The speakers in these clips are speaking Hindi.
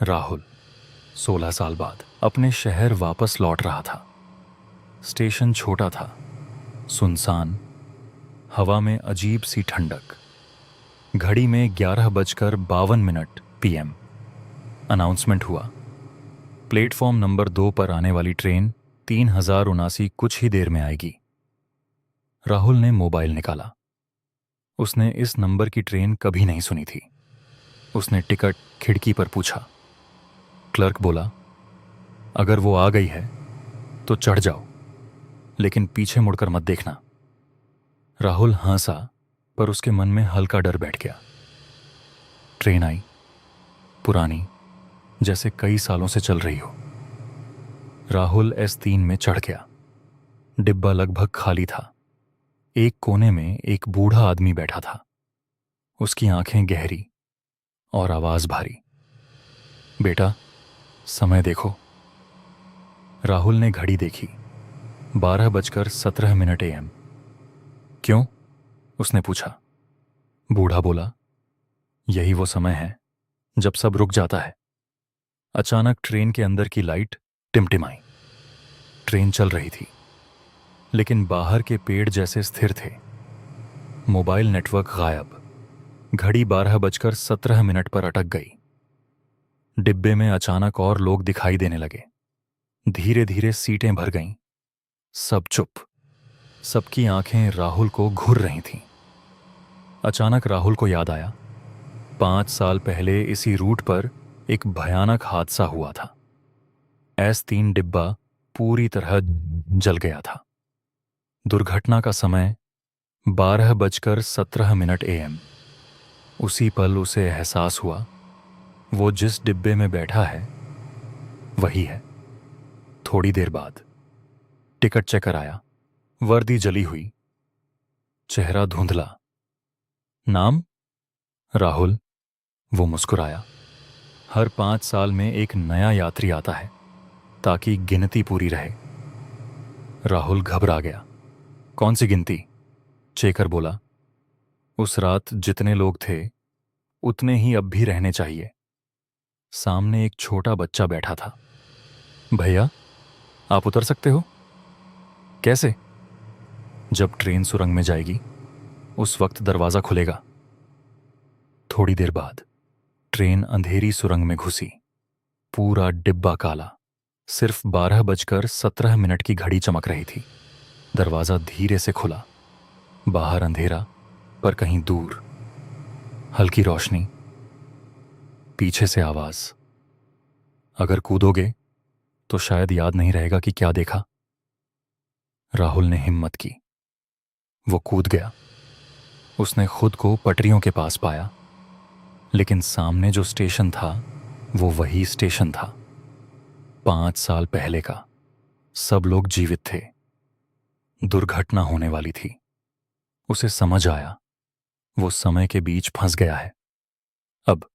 राहुल 16 साल बाद अपने शहर वापस लौट रहा था। स्टेशन छोटा था, सुनसान, हवा में अजीब सी ठंडक। घड़ी में 11:52 PM। अनाउंसमेंट हुआ, प्लेटफॉर्म नंबर 2 पर आने वाली ट्रेन 3079 कुछ ही देर में आएगी। राहुल ने मोबाइल निकाला। उसने इस नंबर की ट्रेन कभी नहीं सुनी थी। उसने टिकट खिड़की पर पूछा। क्लर्क बोला, अगर वो आ गई है तो चढ़ जाओ, लेकिन पीछे मुड़कर मत देखना। राहुल हंसा, पर उसके मन में हल्का डर बैठ गया। ट्रेन आई, पुरानी, जैसे कई सालों से चल रही हो। राहुल S3 में चढ़ गया। डिब्बा लगभग खाली था। एक कोने में एक बूढ़ा आदमी बैठा था। उसकी आंखें गहरी और आवाज भारी। बेटा, समय देखो। राहुल ने घड़ी देखी, 12:17 AM। क्यों? उसने पूछा। बूढ़ा बोला, यही वो समय है जब सब रुक जाता है। अचानक ट्रेन के अंदर की लाइट टिमटिमाई। ट्रेन चल रही थी, लेकिन बाहर के पेड़ जैसे स्थिर थे। मोबाइल नेटवर्क गायब। घड़ी 12:17 पर अटक गई। डिब्बे में अचानक और लोग दिखाई देने लगे। धीरे धीरे सीटें भर गईं। सब चुप। सबकी आंखें राहुल को घूर रही थीं। अचानक राहुल को याद आया, 5 साल पहले इसी रूट पर एक भयानक हादसा हुआ था। S3 डिब्बा पूरी तरह जल गया था। दुर्घटना का समय 12:17 AM। उसी पल उसे एहसास हुआ, वो जिस डिब्बे में बैठा है वही है। थोड़ी देर बाद टिकट चेकर आया। वर्दी जली हुई, चेहरा धुंधला। नाम? राहुल। वो मुस्कुराया। हर 5 साल में एक नया यात्री आता है, ताकि गिनती पूरी रहे। राहुल घबरा गया। कौन सी गिनती? चेकर बोला, उस रात जितने लोग थे उतने ही अब भी रहने चाहिए। सामने एक छोटा बच्चा बैठा था। भैया, आप उतर सकते हो? कैसे? जब ट्रेन सुरंग में जाएगी उस वक्त दरवाजा खुलेगा। थोड़ी देर बाद ट्रेन अंधेरी सुरंग में घुसी। पूरा डिब्बा काला। सिर्फ 12:17 की घड़ी चमक रही थी। दरवाजा धीरे से खुला। बाहर अंधेरा, पर कहीं दूर हल्की रोशनी। पीछे से आवाज, अगर कूदोगे तो शायद याद नहीं रहेगा कि क्या देखा। राहुल ने हिम्मत की। वो कूद गया। उसने खुद को पटरियों के पास पाया, लेकिन सामने जो स्टेशन था वो वही स्टेशन था, 5 साल पहले का। सब लोग जीवित थे। दुर्घटना होने वाली थी। उसे समझ आया, वो समय के बीच फंस गया है। अब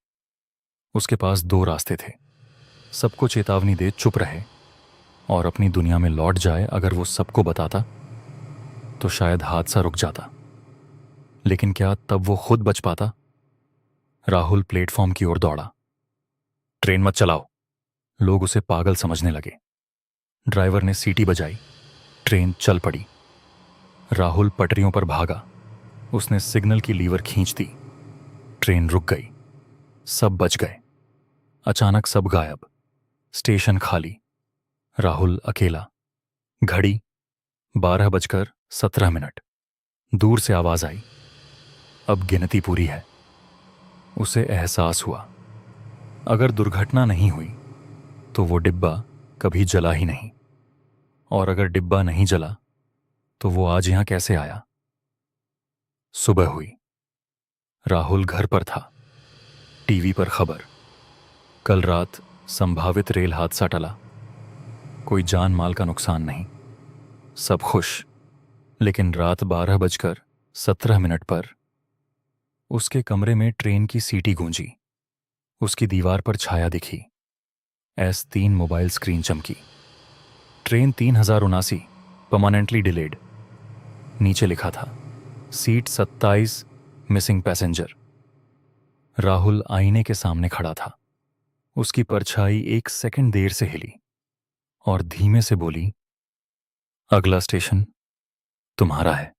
उसके पास 2 रास्ते थे। सबको चेतावनी दे चुप रहे और अपनी दुनिया में लौट जाए। अगर वो सबको बताता तो शायद हादसा रुक जाता, लेकिन क्या तब वो खुद बच पाता? राहुल प्लेटफॉर्म की ओर दौड़ा। ट्रेन मत चलाओ। लोग उसे पागल समझने लगे। ड्राइवर ने सीटी बजाई। ट्रेन चल पड़ी। राहुल पटरियों पर भागा। उसने सिग्नल की लीवर खींच दी। ट्रेन रुक गई। सब बच गए। अचानक सब गायब। स्टेशन खाली। राहुल अकेला। घड़ी 12:17। दूर से आवाज आई, अब गिनती पूरी है। उसे एहसास हुआ, अगर दुर्घटना नहीं हुई तो वो डिब्बा कभी जला ही नहीं, और अगर डिब्बा नहीं जला तो वो आज यहां कैसे आया? सुबह हुई। राहुल घर पर था। टीवी पर खबर, कल रात संभावित रेल हादसा टला। कोई जान माल का नुकसान नहीं। सब खुश। लेकिन रात 12:17 पर उसके कमरे में ट्रेन की सीटी गूंजी। उसकी दीवार पर छाया दिखी। S3 मोबाइल स्क्रीन चमकी। Train 3079 permanently delayed. नीचे लिखा था, सीट 27, मिसिंग पैसेंजर। राहुल आईने के सामने खड़ा था। उसकी परछाई 1 सेकंड देर से हिली और धीमे से बोली, अगला स्टेशन तुम्हारा है।